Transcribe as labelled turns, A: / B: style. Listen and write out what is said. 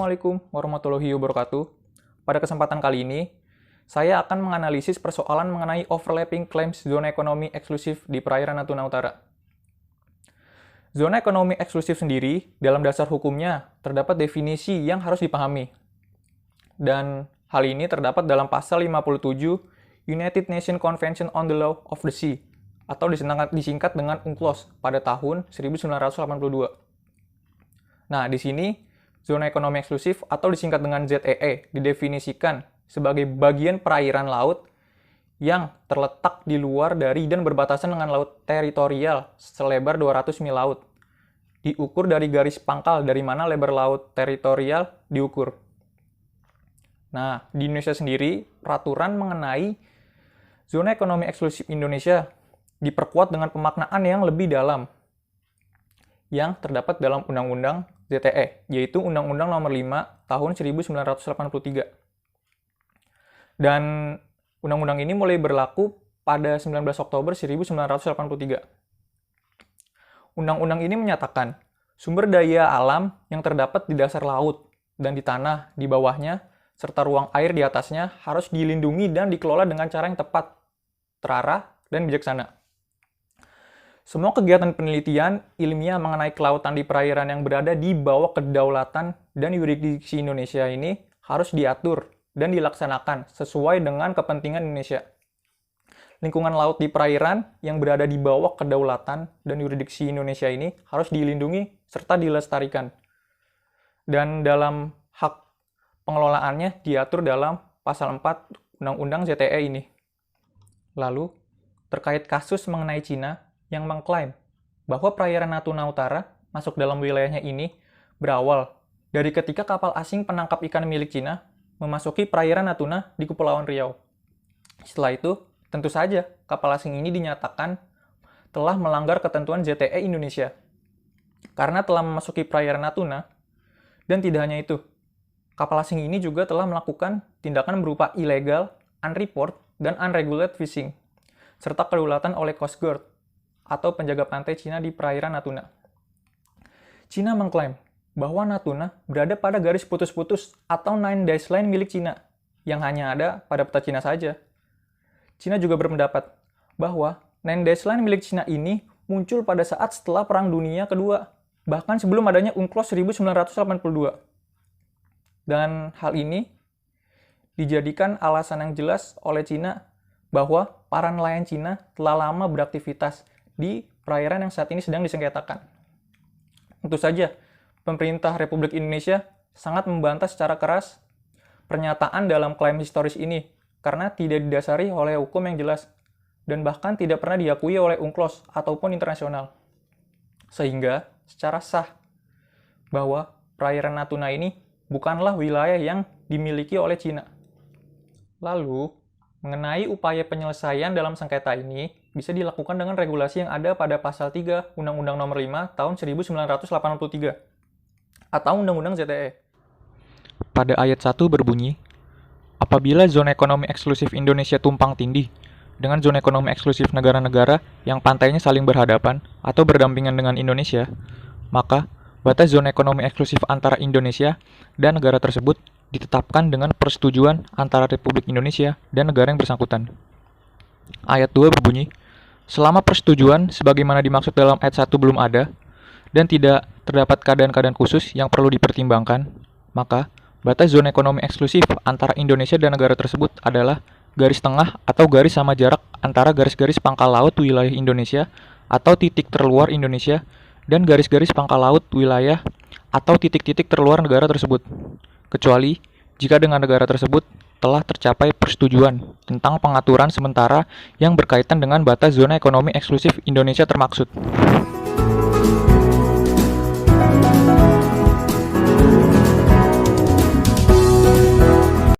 A: Assalamualaikum warahmatullahi wabarakatuh. Pada kesempatan kali ini, saya akan menganalisis persoalan mengenai overlapping claims zona ekonomi eksklusif di perairan Natuna Utara. Zona ekonomi eksklusif sendiri, dalam dasar hukumnya, terdapat definisi yang harus dipahami. Dan hal ini terdapat dalam pasal 57 United Nations Convention on the Law of the Sea, atau disingkat dengan UNCLOS pada tahun 1982. Nah, di sini, zona ekonomi eksklusif atau disingkat dengan ZEE didefinisikan sebagai bagian perairan laut yang terletak di luar dari dan berbatasan dengan laut teritorial selebar 200 mil laut. Diukur dari garis pangkal dari mana lebar laut teritorial diukur. Nah, di Indonesia sendiri, peraturan mengenai zona ekonomi eksklusif Indonesia diperkuat dengan pemaknaan yang lebih dalam yang terdapat dalam Undang-Undang ZTE, yaitu Undang-Undang Nomor 5 Tahun 1983. Dan Undang-Undang ini mulai berlaku pada 19 Oktober 1983. Undang-Undang ini menyatakan sumber daya alam yang terdapat di dasar laut dan di tanah di bawahnya, serta ruang air di atasnya harus dilindungi dan dikelola dengan cara yang tepat, terarah, dan bijaksana. Semua kegiatan penelitian ilmiah mengenai kelautan di perairan yang berada di bawah kedaulatan dan yurisdiksi Indonesia ini harus diatur dan dilaksanakan sesuai dengan kepentingan Indonesia. Lingkungan laut di perairan yang berada di bawah kedaulatan dan yurisdiksi Indonesia ini harus dilindungi serta dilestarikan. Dan dalam hak pengelolaannya diatur dalam pasal 4 Undang-Undang ZTE ini. Lalu, terkait kasus mengenai Cina yang mengklaim bahwa perairan Natuna Utara masuk dalam wilayahnya ini berawal dari ketika kapal asing penangkap ikan milik Cina memasuki perairan Natuna di Kepulauan Riau. Setelah itu, tentu saja kapal asing ini dinyatakan telah melanggar ketentuan ZTE Indonesia karena telah memasuki perairan Natuna. Dan tidak hanya itu, kapal asing ini juga telah melakukan tindakan berupa illegal, unreport, dan unregulated fishing serta kedaulatan oleh Coast Guard atau penjaga pantai Cina di perairan Natuna. Cina mengklaim bahwa Natuna berada pada garis putus-putus atau Nine Dash Line milik Cina, yang hanya ada pada peta Cina saja. Cina juga berpendapat bahwa Nine Dash Line milik Cina ini muncul pada saat setelah Perang Dunia Kedua, bahkan sebelum adanya UNCLOS 1982. Dan hal ini dijadikan alasan yang jelas oleh Cina bahwa para nelayan Cina telah lama beraktivitas di perairan yang saat ini sedang disengketakan. Tentu saja, pemerintah Republik Indonesia sangat membantah secara keras pernyataan dalam klaim historis ini karena tidak didasari oleh hukum yang jelas dan bahkan tidak pernah diakui oleh UNCLOS ataupun internasional. Sehingga secara sah bahwa perairan Natuna ini bukanlah wilayah yang dimiliki oleh Cina. Lalu, mengenai upaya penyelesaian dalam sengketa ini bisa dilakukan dengan regulasi yang ada pada pasal 3 Undang-Undang Nomor 5 Tahun 1983 atau Undang-Undang ZTE.
B: Pada ayat 1 berbunyi, apabila zona ekonomi eksklusif Indonesia tumpang tindih dengan zona ekonomi eksklusif negara-negara yang pantainya saling berhadapan atau berdampingan dengan Indonesia, maka batas zona ekonomi eksklusif antara Indonesia dan negara tersebut ditetapkan dengan persetujuan antara Republik Indonesia dan negara yang bersangkutan. Ayat 2 berbunyi, selama persetujuan sebagaimana dimaksud dalam ayat 1 belum ada, dan tidak terdapat keadaan-keadaan khusus yang perlu dipertimbangkan, maka batas zona ekonomi eksklusif antara Indonesia dan negara tersebut adalah garis tengah atau garis sama jarak antara garis-garis pangkal laut wilayah Indonesia atau titik terluar Indonesia dan garis-garis pangkal laut wilayah atau titik-titik terluar negara tersebut, kecuali jika dengan negara tersebut telah tercapai persetujuan tentang pengaturan sementara yang berkaitan dengan batas zona ekonomi eksklusif Indonesia termaksud.